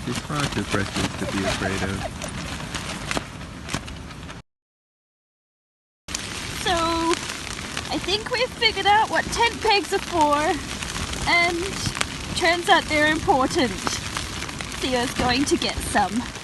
She's far too precious to be afraid of. So, I think we've figured out what tent pegs are for, and turns out they're important. Theo's going to get some.